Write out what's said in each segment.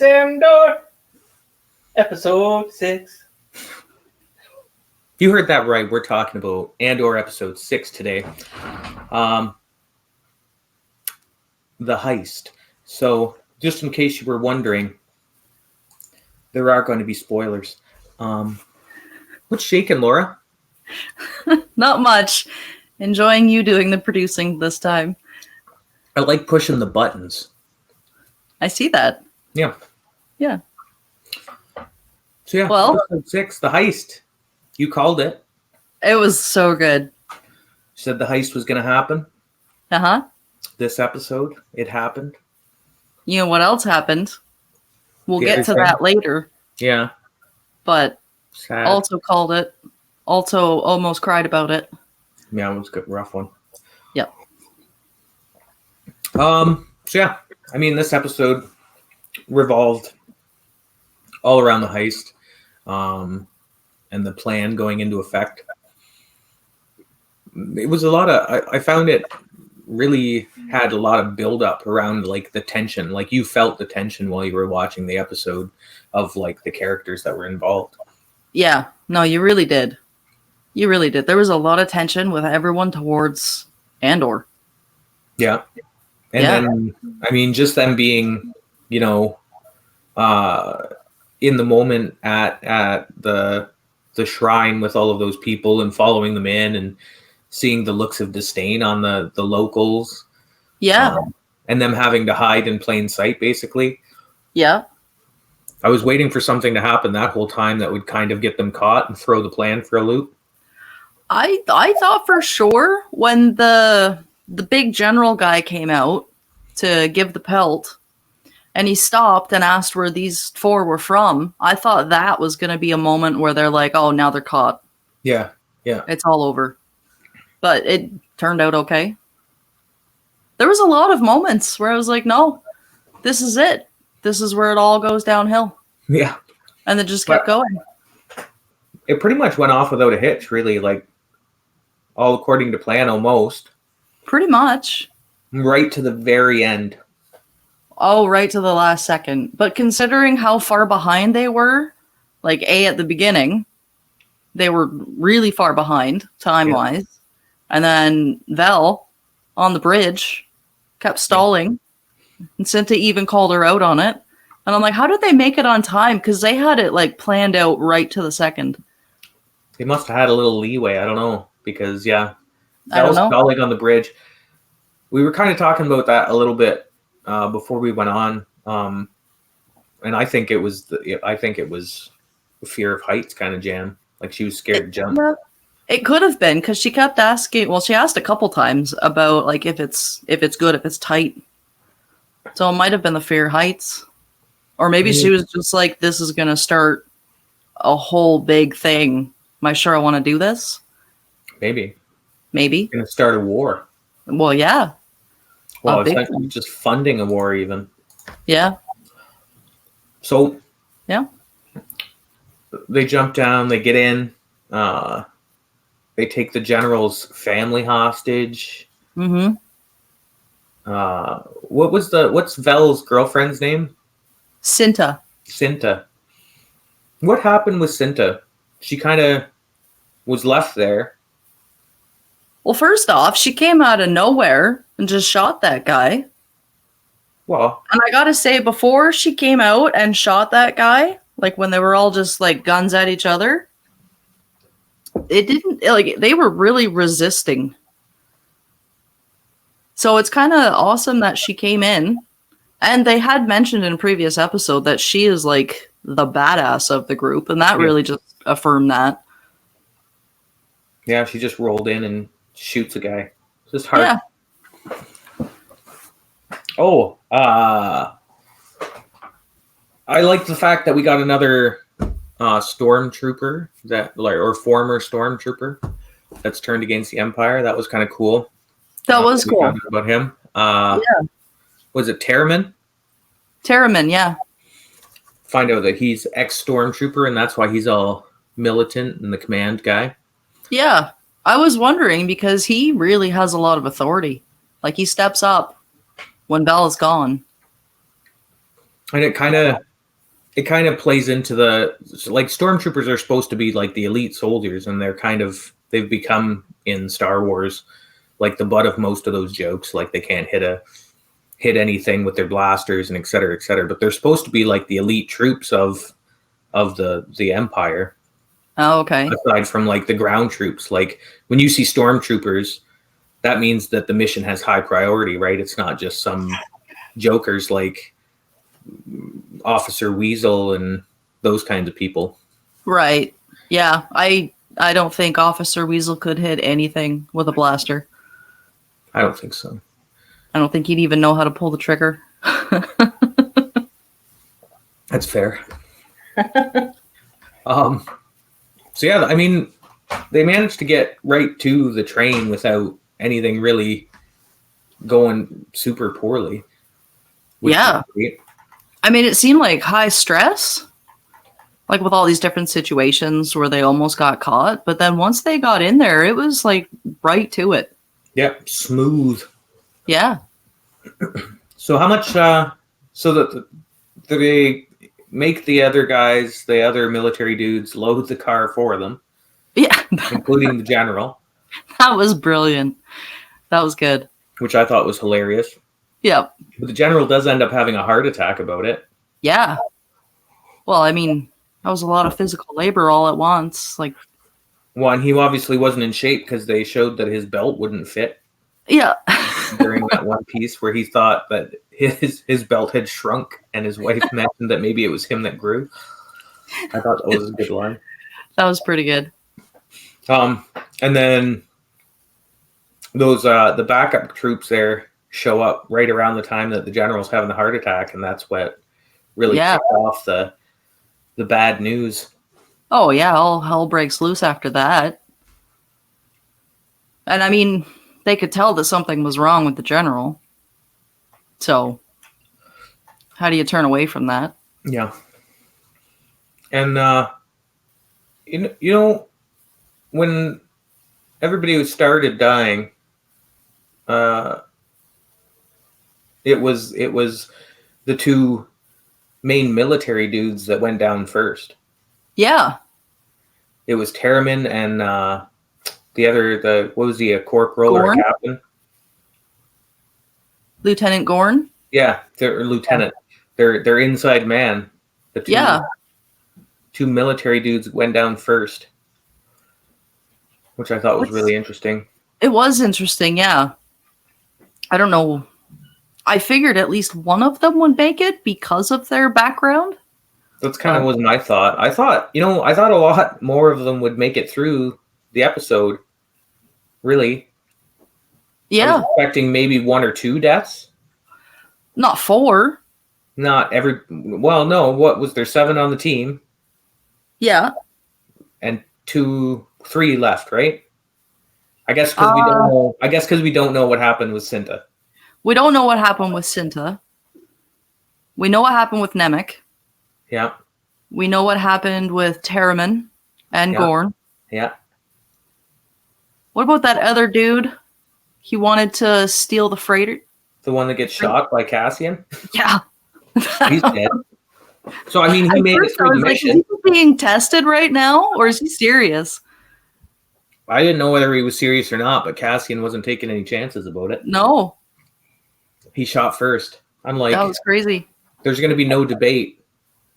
Andor, episode 6. You heard that right. We're talking about Andor episode 6 today. The heist. So, just in case you were wondering, there are going to be spoilers. What's shaking, Laura? Not much. Enjoying you doing the producing this time. I like pushing the buttons. I see that. Yeah. Yeah. So yeah, well, episode 6, the heist. You called it. It was so good. You said the heist was going to happen. Uh-huh. This episode, it happened. You know what else happened? We'll get to that later. Yeah. But sad. Also called it. Also almost cried about it. Yeah, it was a good, rough one. Yep. So yeah, I mean, this episode revolved all around the heist, and the plan going into effect. It was a lot of, I found it really had a lot of build up around like the tension. Like you felt the tension while you were watching the episode of like the characters that were involved. Yeah, no, you really did. You really did. There was a lot of tension with everyone towards Andor. Yeah. And then, I mean, just them being, you know, in the moment at the shrine with all of those people and following them in and seeing the looks of disdain on the locals. Yeah. And them having to hide in plain sight, basically. Yeah. I was waiting for something to happen that whole time that would kind of get them caught and throw the plan for a loop. I thought for sure when the big general guy came out to give the pelt and he stopped and asked where these four were from, I thought that was going to be a moment where they're like, oh, now they're caught. Yeah, yeah. It's all over. But it turned out okay. There was a lot of moments where I was like, no, this is it. This is where it all goes downhill. Yeah. And it just kept going. It pretty much went off without a hitch, really, like all according to plan almost. Pretty much. Right to the very end. Oh, right to the last second. But considering how far behind they were, like at the beginning, they were really far behind time-wise. Yeah. And then Vel on the bridge kept stalling. And Cinta even called her out on it. And I'm like, how did they make it on time? Because they had it like planned out right to the second. They must have had a little leeway. I don't know. Because, yeah, that was stalling on the bridge. We were kind of talking about that a little bit before we went on. And I think it was a fear of heights kind of jam. Like she was scared to jump. It could have been because she kept asking. Well, she asked a couple times about like if it's good, if it's tight. So it might have been the fear of heights. Or maybe she was just like, this is going to start a whole big thing. Am I sure I want to do this? Maybe. Going to start a war. Well, yeah. Well, it's like just funding a war even. Yeah. So. Yeah. They jump down. They get in. They take the general's family hostage. Mm-hmm. What's Vel's girlfriend's name? Cinta. What happened with Cinta? She kind of was left there. Well, first off, she came out of nowhere and just shot that guy. Well, and I gotta say, before she came out and shot that guy, like when they were all just like guns at each other, it didn't like they were really resisting. So it's kind of awesome that she came in. And they had mentioned in a previous episode that she is like the badass of the group. And that really just affirmed that. Yeah, she just rolled in and shoots a guy. It's just hard. Yeah. Oh, I like the fact that we got another stormtrooper or former stormtrooper that's turned against the Empire. That was kind of cool. That was cool. About him. Was it Terriman? Terriman, yeah. Find out that he's ex-stormtrooper, and that's why he's all militant and the command guy. Yeah. I was wondering because he really has a lot of authority. Like, he steps up when Bell is gone. And it kind of it kind of plays into the, like, stormtroopers are supposed to be like the elite soldiers, and they've become in Star Wars like the butt of most of those jokes. Like they can't hit anything with their blasters and et cetera, et cetera. But they're supposed to be like the elite troops of the Empire. Oh, okay. Aside from like the ground troops, like when you see stormtroopers, that means that the mission has high priority, right? It's not just some jokers like Officer Weasel and those kinds of people. Right. Yeah. I don't think Officer Weasel could hit anything with a blaster. I don't think so. I don't think he'd even know how to pull the trigger. That's fair. So yeah, I mean, they managed to get right to the train without anything really going super poorly. Yeah. I mean, it seemed like high stress, like with all these different situations where they almost got caught. But then once they got in there, it was like right to it. Yep, smooth. Yeah. So how much? So that they make the other guys, the other military dudes, load the car for them. Yeah, including the general. That was brilliant. That was good. Which I thought was hilarious. Yep. But the general does end up having a heart attack about it. Yeah. Well, I mean, that was a lot of physical labor all at once. Like, one, he obviously wasn't in shape because they showed that his belt wouldn't fit. Yeah. During that one piece where he thought that his belt had shrunk, and his wife mentioned that maybe it was him that grew. I thought that was a good line. That was pretty good. And then those the backup troops there show up right around the time that the general's having a heart attack, and that's what really kicked off the bad news. Oh yeah, all hell breaks loose after that. And I mean, they could tell that something was wrong with the general. So, how do you turn away from that? Yeah. And you know, when everybody started dying, it was the two main military dudes that went down first. Yeah. It was Terriman and what was he, a corporal or a captain? Lieutenant Gorn? Yeah, they're lieutenant. They're inside man. The two military dudes went down first, which I thought was really interesting. It was interesting, yeah. I don't know. I figured at least one of them would make it because of their background. That's kind of was my thought. I thought a lot more of them would make it through the episode. Really. Yeah. I was expecting maybe 1 or 2 deaths. Not 4. Not every. Well, no. What was there? 7 on the team. Yeah. And 3 left, right? I guess because we don't know. I guess because we don't know what happened with Cinta. We don't know what happened with Cinta. We know what happened with Nemec. Yeah. We know what happened with Terriman and Gorn. Yeah. What about that other dude? He wanted to steal the freighter. The one that gets shot by Cassian? Yeah. He's dead. So, I mean, he made it through the mission. Is he being tested right now, or is he serious? I didn't know whether he was serious or not, but Cassian wasn't taking any chances about it. No. He shot first. I'm like, that was crazy. There's going to be no debate.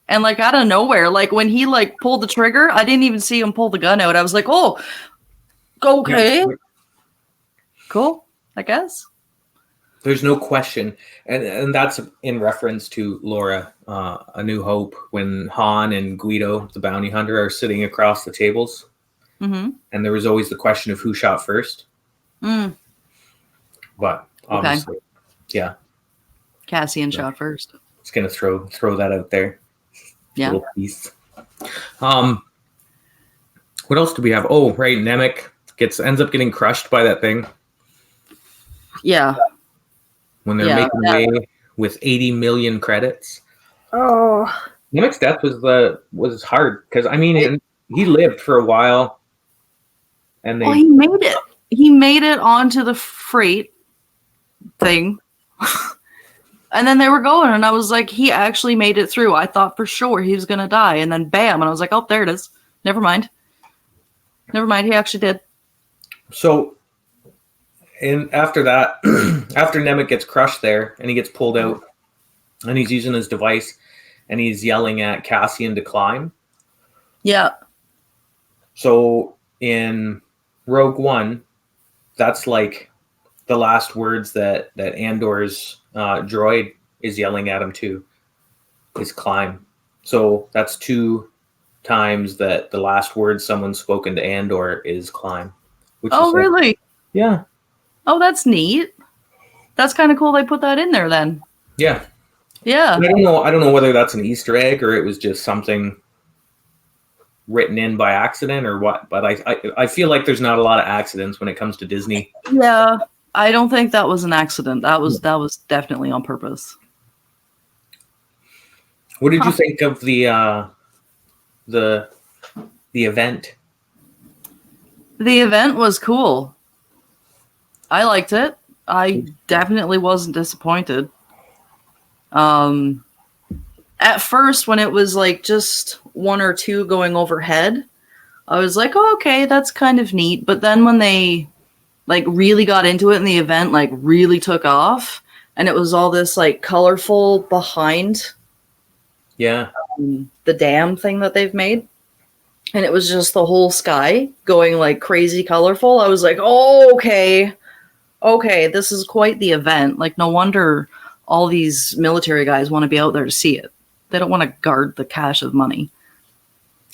And like out of nowhere, like when he like pulled the trigger, I didn't even see him pull the gun out. I was like, oh, okay. Cool, I guess. There's no question. And that's in reference to Laura, A New Hope, when Han and Guido, the bounty hunter, are sitting across the tables. Mm-hmm. And there was always the question of who shot first. Mm. But obviously, yeah. Cassian shot first. Just going to throw that out there. Yeah. Little piece. What else do we have? Oh, right. Nemec ends up getting crushed by that thing. Yeah. When they're making way with 80 million credits. Oh. Nemec's death was hard because I mean he lived for a while. And he made it. He made it onto the freight thing. And then they were going, and I was like, he actually made it through. I thought for sure he was going to die. And then bam. And I was like, oh, there it is. Never mind. Never mind. He actually did. So, after that, after Nemec gets crushed there and he gets pulled out and he's using his device and he's yelling at Cassian to climb. Yeah. So in Rogue One, that's like the last words that Andor's droid is yelling at him to is climb. So that's 2 times that the last word someone's spoken to Andor is climb. Oh, really? Yeah. Oh, that's neat. That's kind of cool they put that in there then. Yeah. Yeah. And I don't know whether that's an Easter egg or it was just something written in by accident or what, but I feel like there's not a lot of accidents when it comes to Disney. Yeah. I don't think that was an accident. That was definitely on purpose. What did you think of the event? The event was cool. I liked it. I definitely wasn't disappointed. At first, when it was like just 1 or 2 going overhead, I was like, oh, okay, that's kind of neat. But then when they like really got into it and the event like really took off and it was all this like colorful behind the dam thing that they've made. And it was just the whole sky going like crazy colorful. I was like, oh, okay, this is quite the event. Like, no wonder all these military guys want to be out there to see it. They don't want to guard the cache of money.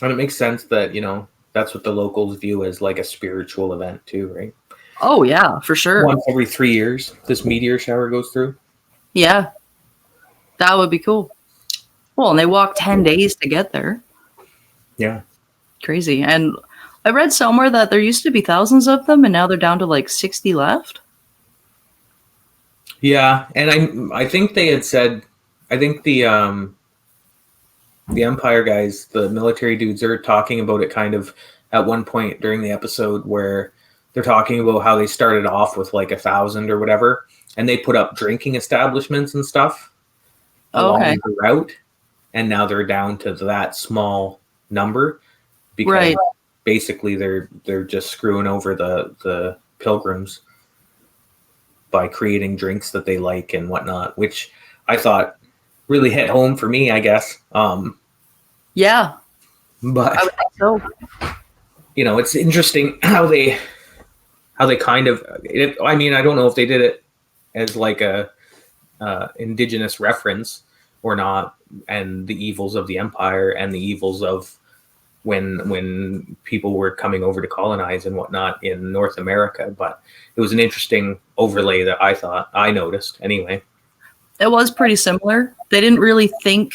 And it makes sense that, that's what the locals view as like a spiritual event too, right? Oh, yeah, for sure. Once every 3 years, this meteor shower goes through. Yeah, that would be cool. Well, and they walked 10 days to get there. Yeah. Crazy. And I read somewhere that there used to be thousands of them, and now they're down to like 60 left. Yeah, and I think they had said, I think the Empire guys, the military dudes, are talking about it kind of at one point during the episode where they're talking about how they started off with like 1,000 or whatever, and they put up drinking establishments and stuff along the route, and now they're down to that small number because basically they're just screwing over the pilgrims by creating drinks that they like and whatnot, which I thought really hit home for me, I guess. Yeah, but I would think so. It's interesting how they kind of. I mean, I don't know if they did it as like a indigenous reference or not, and the evils of the Empire and the evils of when people were coming over to colonize and whatnot in North America. But it was an interesting overlay that I noticed anyway. It was pretty similar. They didn't really think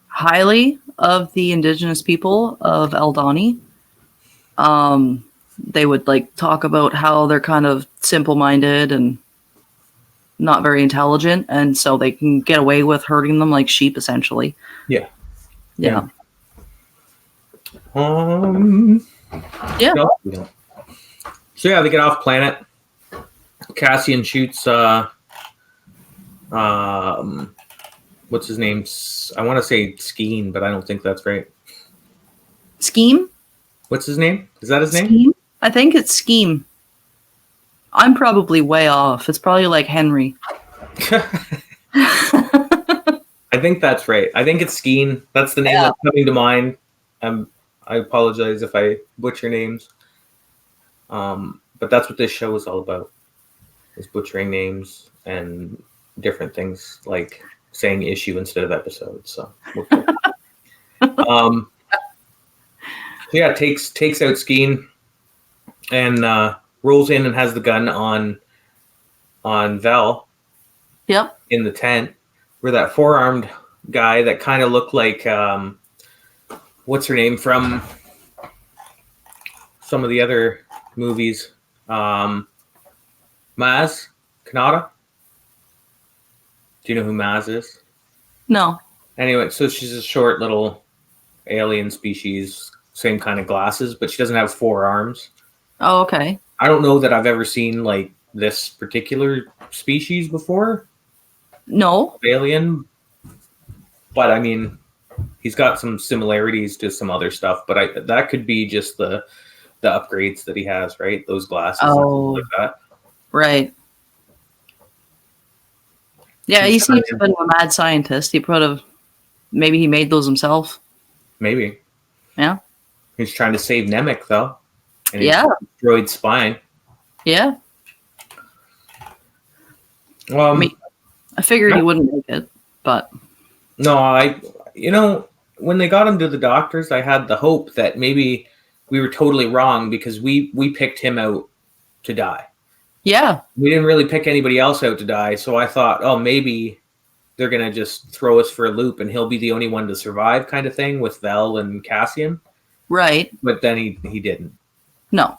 highly of the indigenous people of Aldhani. They would like talk about how they're kind of simple-minded and not very intelligent, and so they can get away with herding them like sheep, essentially. Yeah. Yeah. Yeah. No. So yeah, they get off planet. Cassian shoots what's his name? I want to say Skeen, but I don't think that's right. Scheme? What's his name? Is that his name? Scheme? I think it's Scheme. I'm probably way off. It's probably like Henry. I think that's right. I think it's Skeen. That's the name that's coming to mind. I apologize if I butcher names. But that's what this show is all about. Is butchering names and different things like saying issue instead of episode. So yeah, takes out Skeen and rolls in and has the gun on Vel. Yep. In the tent, where that four-armed guy that kind of looked like what's her name from some of the other movies, Maz Kanata. Do you know who Maz is? No. Anyway, so she's a short little alien species, same kind of glasses, but she doesn't have 4 arms. Oh, okay. I don't know that I've ever seen like this particular species before. No. alien, but I mean, he's got some similarities to some other stuff. But that could be just the upgrades that he has, right? Those glasses and stuff like that. Right. Yeah, he seems a bit of a mad scientist. Maybe he made those himself. Maybe. Yeah. He's trying to save Nemec, though. And yeah. Droid spine. Yeah. I figured he wouldn't make it, but... No, when they got him to the doctors, I had the hope that maybe we were totally wrong because we picked him out to die. Yeah. We didn't really pick anybody else out to die, so I thought, oh, maybe they're going to just throw us for a loop and he'll be the only one to survive kind of thing with Vel and Cassian. Right. But then he didn't. No.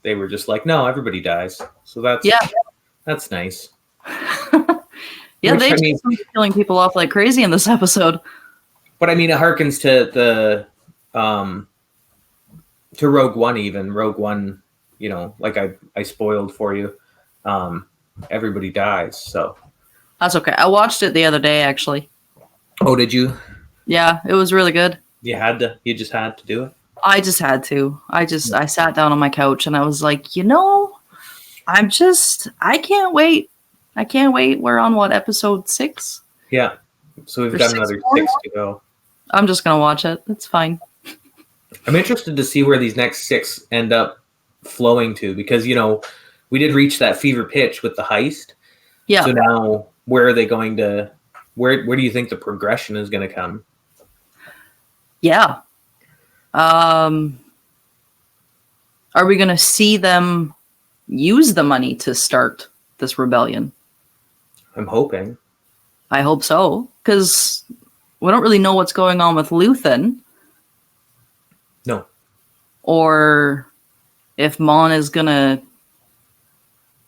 They were just like, no, everybody dies. So that's nice. Yeah, they just killing people off like crazy in this episode. But I mean, it harkens to to Rogue One even. Rogue One, like I spoiled for you. Everybody dies, so. That's okay. I watched it the other day, actually. Oh, did you? Yeah, it was really good. You just had to do it? I just had to. I sat down on my couch and I was like, I can't wait. I can't wait. We're on episode 6? Yeah. So we've got another 6 to go. I'm just going to watch it. It's fine. I'm interested to see where these next 6 end up flowing to because, we did reach that fever pitch with the heist. Yeah. So now where are they going to, where do you think the progression is going to come? Yeah. Are we going to see them use the money to start this rebellion? I'm hoping. I hope so, because we don't really know what's going on with Luthen. No. Or if Mon is going to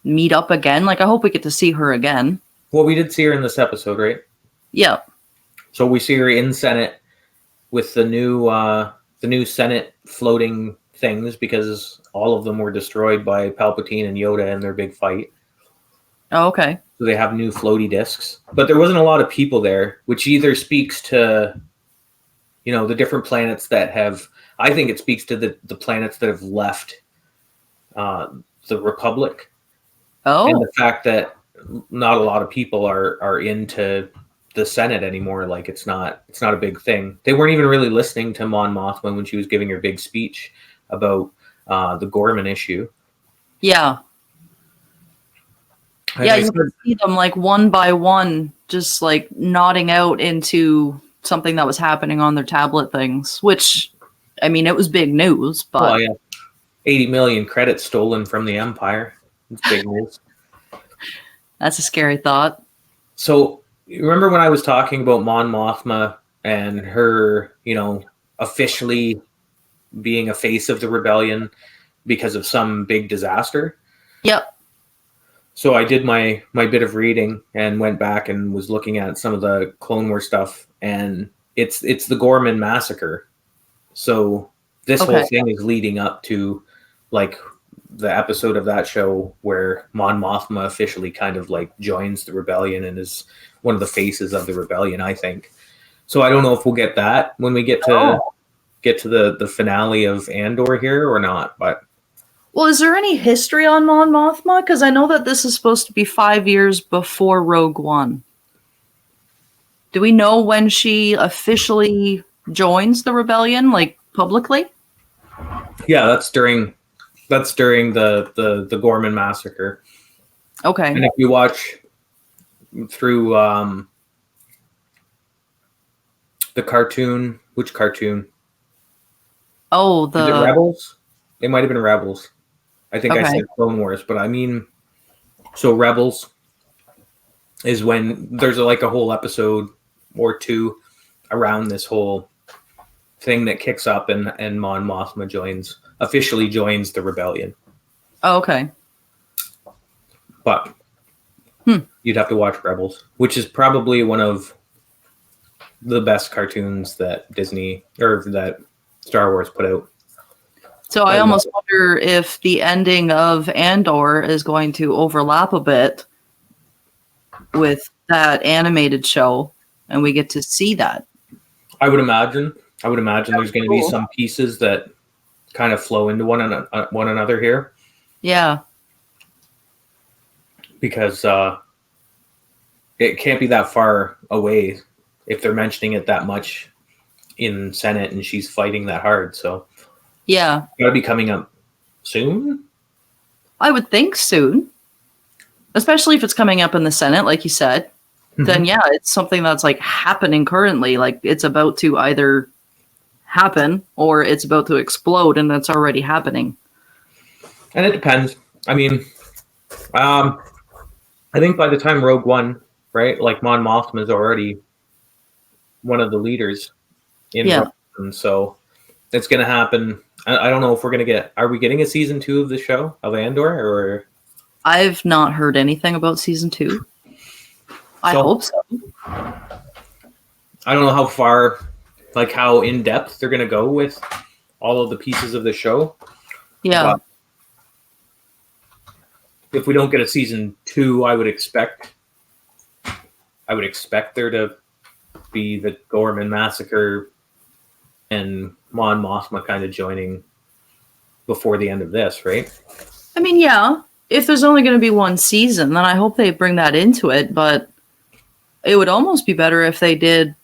meet up again. Like, I hope we get to see her again. Well, we did see her in this episode, right? Yeah. So we see her in Senate with the new Senate floating things because all of them were destroyed by Palpatine and Yoda in their big fight. Oh, okay. So they have new floaty discs. But there wasn't a lot of people there, which either speaks to, the different planets that have... I think it speaks to the planets that have left the Republic. Oh. And the fact that not a lot of people are into the Senate anymore. Like it's not a big thing. They weren't even really listening to Mon Mothma when she was giving her big speech about the Gorman issue. Yeah. Yeah, you could see them like one by one, just like nodding out into something that was happening on their tablet things, which, I mean, it was big news, but... Oh, yeah. 80 million credits stolen from the Empire. It's big news. That's a scary thought. So, you remember when I was talking about Mon Mothma and her, officially being a face of the rebellion because of some big disaster? Yep. So I did my bit of reading and went back and was looking at some of the Clone Wars stuff, and it's the Gorman massacre. So this whole thing is leading up to like the episode of that show where Mon Mothma officially kind of like joins the rebellion and is one of the faces of the rebellion, I think. So I don't know if we'll get that when we get to the finale of Andor here or not, but. Well, is there any history on Mon Mothma? Because I know that this is supposed to be 5 years before Rogue One. Do we know when she officially joins the rebellion, like publicly? Yeah, that's during the Gorman massacre. Okay. And if you watch through the cartoon, which cartoon? Oh, Is it Rebels? It might have been Rebels. I think I said Clone Wars, but I mean, so Rebels is when there's like a whole episode or two around this whole thing that kicks up and Mon Mothma officially joins the rebellion. Oh, okay. But you'd have to watch Rebels, which is probably one of the best cartoons that Disney or that Star Wars put out. So I almost wonder if the ending of Andor is going to overlap a bit with that animated show and we get to see that. I would imagine there's going to be some pieces that kind of flow into one another here. Yeah. Because it can't be that far away if they're mentioning it that much in Senate and she's fighting that hard. So yeah, got to be coming up soon. I would think soon, especially if it's coming up in the Senate, like you said. Then yeah, it's something that's like happening currently. Like it's about to either happen or it's about to explode, and that's already happening. And it depends. I mean, I think by the time Rogue One, right, like Mon Mothma is already one of the leaders in Rogue One, so it's going to happen. I don't know if we're going to get. Are we getting a season 2 of the show of Andor? Or I've not heard anything about season 2. I hope so. I don't know how far, like how in depth they're going to go with all of the pieces of the show. Yeah. But if we don't get a season 2, I would expect there to be the Gorman massacre and Mon Mothma kind of joining before the end of this, right? I mean, yeah. If there's only going to be one season, then I hope they bring that into it. But it would almost be better if they did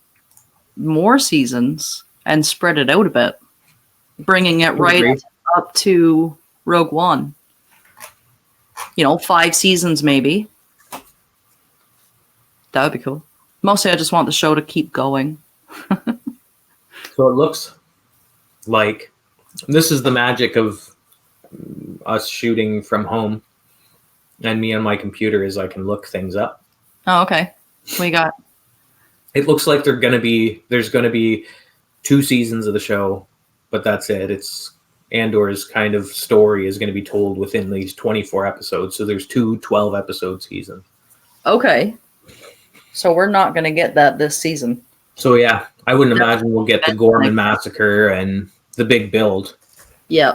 more seasons and spread it out a bit, bringing it right up to Rogue One. 5 seasons maybe. That would be cool. Mostly I just want the show to keep going. So it looks like this is the magic of us shooting from home and me on my computer is I can look things up. Oh, okay. What you got? It looks like there's going to be 2 seasons of the show, but that's it. It's Andor's kind of story is going to be told within these 24 episodes. So there's 2 12-episode seasons. Okay. So we're not going to get that this season. So yeah, I wouldn't imagine we'll get the Gorman massacre and the big build. Yeah.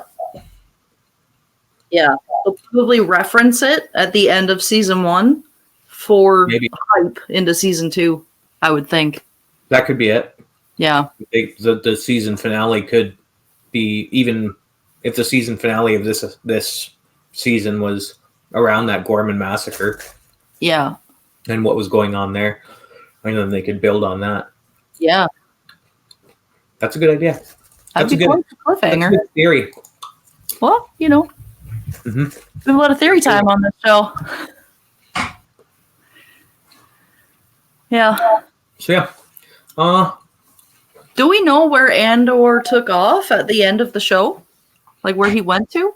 Yeah. They'll probably reference it at the end of season 1 for hype into season 2, I would think. That could be it. Yeah. The season finale could be, even if the season finale of this season was around that Gorman massacre. Yeah. And what was going on there. And then they could build on that. Yeah. That's a good idea. That's a good cliffhanger. That's a good theory. Well, we have a lot of theory time on this show. Yeah. So yeah. Do we know where Andor took off at the end of the show? Like where he went to?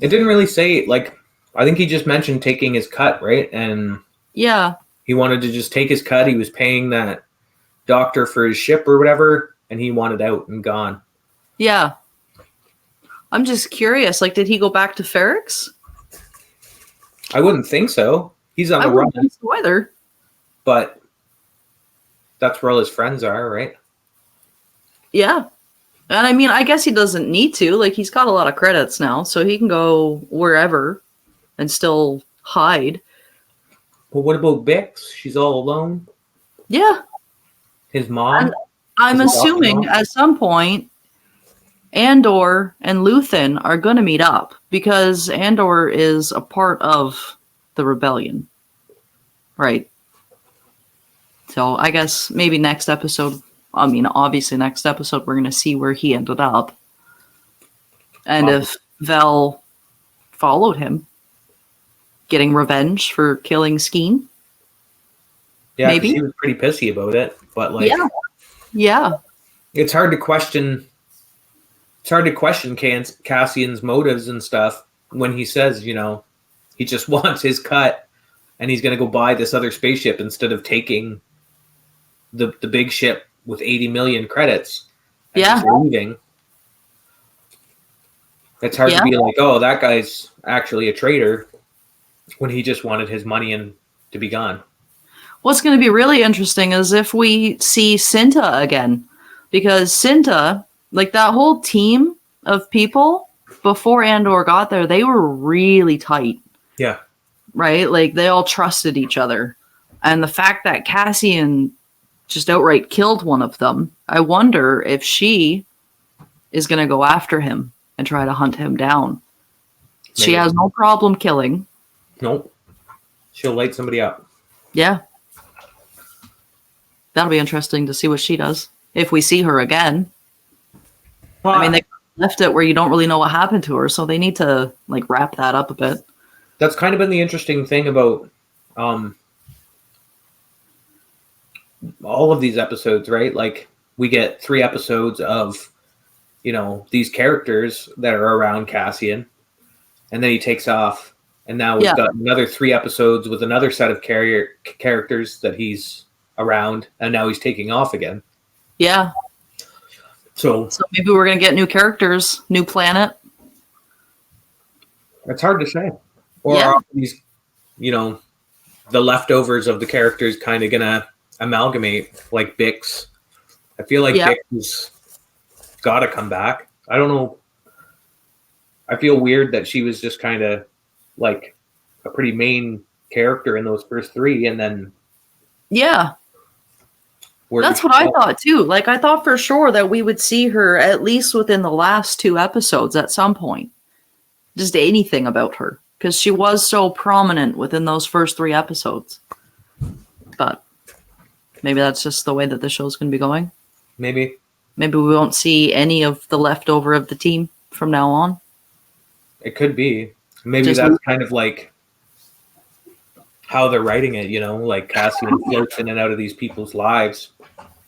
It didn't really say, like, I think he just mentioned taking his cut, right? And yeah, he wanted to just take his cut. He was paying that doctor for his ship or whatever, and he wanted out and gone. Yeah. I'm just curious, like, did he go back to Ferrix? I wouldn't think so. He's on the run. I wouldn't think so either. But that's where all his friends are, right? Yeah. And I mean, I guess he doesn't need to. Like, he's got a lot of credits now, so he can go wherever and still hide. Well, what about Bix? She's all alone? Yeah. His mom? I'm assuming at some point, Andor and Luthen are going to meet up because Andor is a part of the rebellion. Right. So I guess maybe next episode, obviously next episode, we're going to see where he ended up. And if Vel followed him, getting revenge for killing Skeen. Yeah, maybe. He was pretty pissy about it. But like, yeah. It's hard to question. It's hard to question Cassian's motives and stuff when he says, he just wants his cut, and he's going to go buy this other spaceship instead of taking the big ship with 80 million credits. And just leaving. It's hard to be like, oh, that guy's actually a traitor when he just wanted his money and to be gone. What's going to be really interesting is if we see Cinta again, because Cinta, like that whole team of people before Andor got there, they were really tight. Yeah. Right? Like they all trusted each other. And the fact that Cassian just outright killed one of them, I wonder if she is going to go after him and try to hunt him down. Maybe. She has no problem killing. Nope. She'll light somebody up. Yeah. That'll be interesting to see what she does. If we see her again. Well, I mean, they left it where you don't really know what happened to her, so they need to like wrap that up a bit. That's kind of been the interesting thing about all of these episodes, right? Like, we get 3 episodes of, these characters that are around Cassian, and then he takes off, and now we've got another 3 episodes with another set of characters that he's around, and now he's taking off again. Yeah. So maybe we're going to get new characters, new planet. It's hard to say. Or are these, the leftovers of the characters kind of going to amalgamate, like Bix? I feel like Bix has got to come back. I don't know. I feel weird that she was just kind of like a pretty main character in those first 3, and then... Yeah. That's what I thought too. Like, I thought for sure that we would see her at least within the last 2 episodes at some point. Just anything about her. Because she was so prominent within those first 3 episodes. But maybe that's just the way that the show's going to be going. Maybe we won't see any of the leftover of the team from now on. It could be. Maybe that's kind of like how they're writing it, like Cassian floats in and out of these people's lives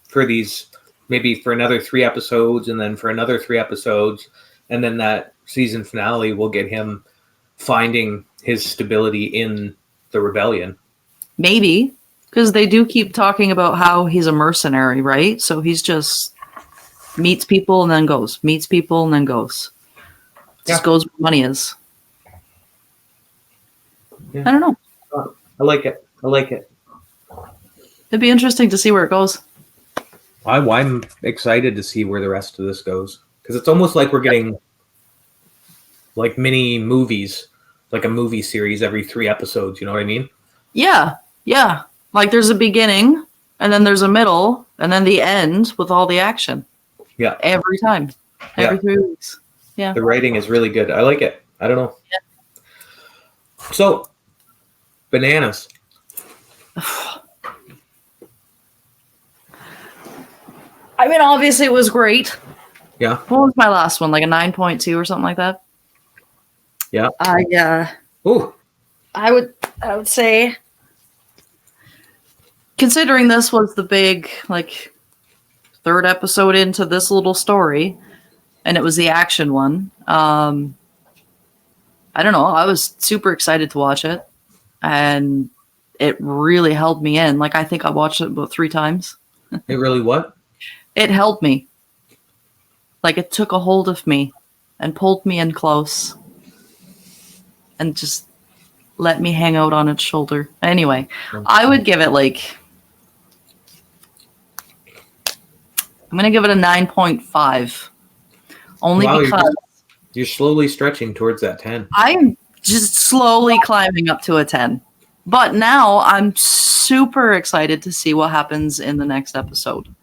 for these, maybe for another 3 episodes, and then for another 3 episodes, and then that season finale will get him finding his stability in the rebellion. Maybe, because they do keep talking about how he's a mercenary, right? So he's just meets people and then goes, meets people and then goes. Just goes where money is. Yeah. I don't know. I like it. It'd be interesting to see where it goes. I'm excited to see where the rest of this goes, because it's almost like we're getting like mini movies, like a movie series every 3 episodes. You know what I mean? Yeah. Like there's a beginning, and then there's a middle, and then the end with all the action. Yeah. Every time. Every 3 weeks. Yeah. The writing is really good. I like it. I don't know. Yeah. So, bananas. I mean, obviously it was great. Yeah. What was my last one? Like a 9.2 or something like that? Yeah. I would say, considering this was the big, like, 3rd episode into this little story, and it was the action one, I don't know. I was super excited to watch it, and it really held me in. Like, I think I watched it about 3 times. It really what? It held me. Like, it took a hold of me and pulled me in close and just let me hang out on its shoulder. Anyway, I would give it like... I'm going to give it a 9.5. Only because... You're slowly stretching towards that 10. I'm just slowly climbing up to a 10. But now I'm super excited to see what happens in the next episode.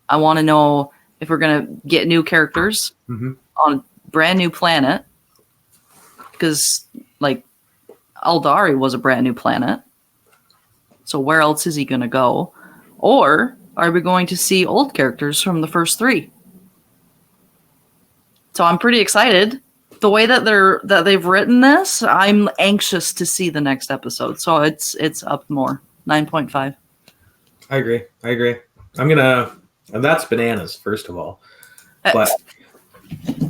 I want to know if we're going to get new characters on a brand new planet. Because, like, Aldari was a brand new planet. So where else is he going to go? Or are we going to see old characters from the first 3? So I'm pretty excited. The way that they've written this, I'm anxious to see the next episode. So it's up more. 9.5. I agree. I'm gonna... And that's bananas, first of all. But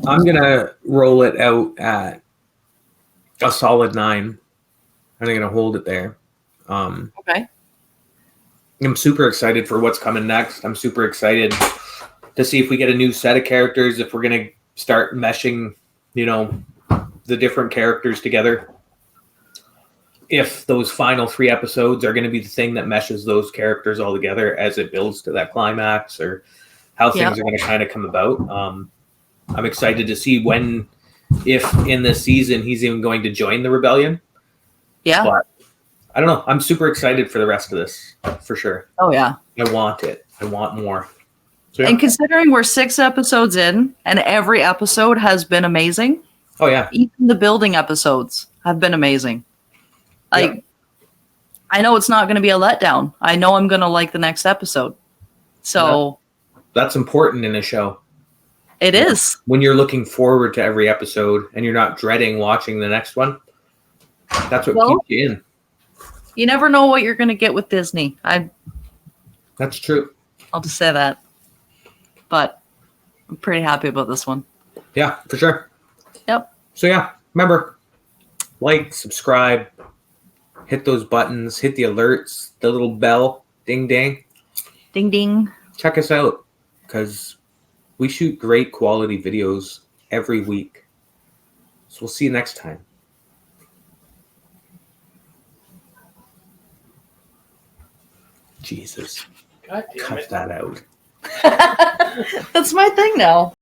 I'm going to roll it out at a solid 9. And I'm going to hold it there. Okay. I'm super excited for what's coming next. I'm super excited to see if we get a new set of characters, if we're going to start meshing, the different characters together. If those final 3 episodes are going to be the thing that meshes those characters all together as it builds to that climax, or how things are going to kind of come about. I'm excited to see if in this season he's even going to join the rebellion. Yeah. But I don't know. I'm super excited for the rest of this, for sure. Oh, yeah. I want it. I want more. So, yeah. And considering we're 6 episodes in and every episode has been amazing. Oh, yeah. Even the building episodes have been amazing. Like, I know it's not going to be a letdown. I know I'm going to like the next episode. So that's important in a show. It is. When you're looking forward to every episode and you're not dreading watching the next one, that's what keeps you in. You never know what you're going to get with Disney. That's true. I'll just say that. But I'm pretty happy about this one. Yeah, for sure. Yep. So yeah, remember, like, subscribe, hit those buttons, hit the alerts, the little bell, ding, ding. Ding, ding. Check us out, because we shoot great quality videos every week. So we'll see you next time. Jesus. God damn Cut it. that out. That's my thing now.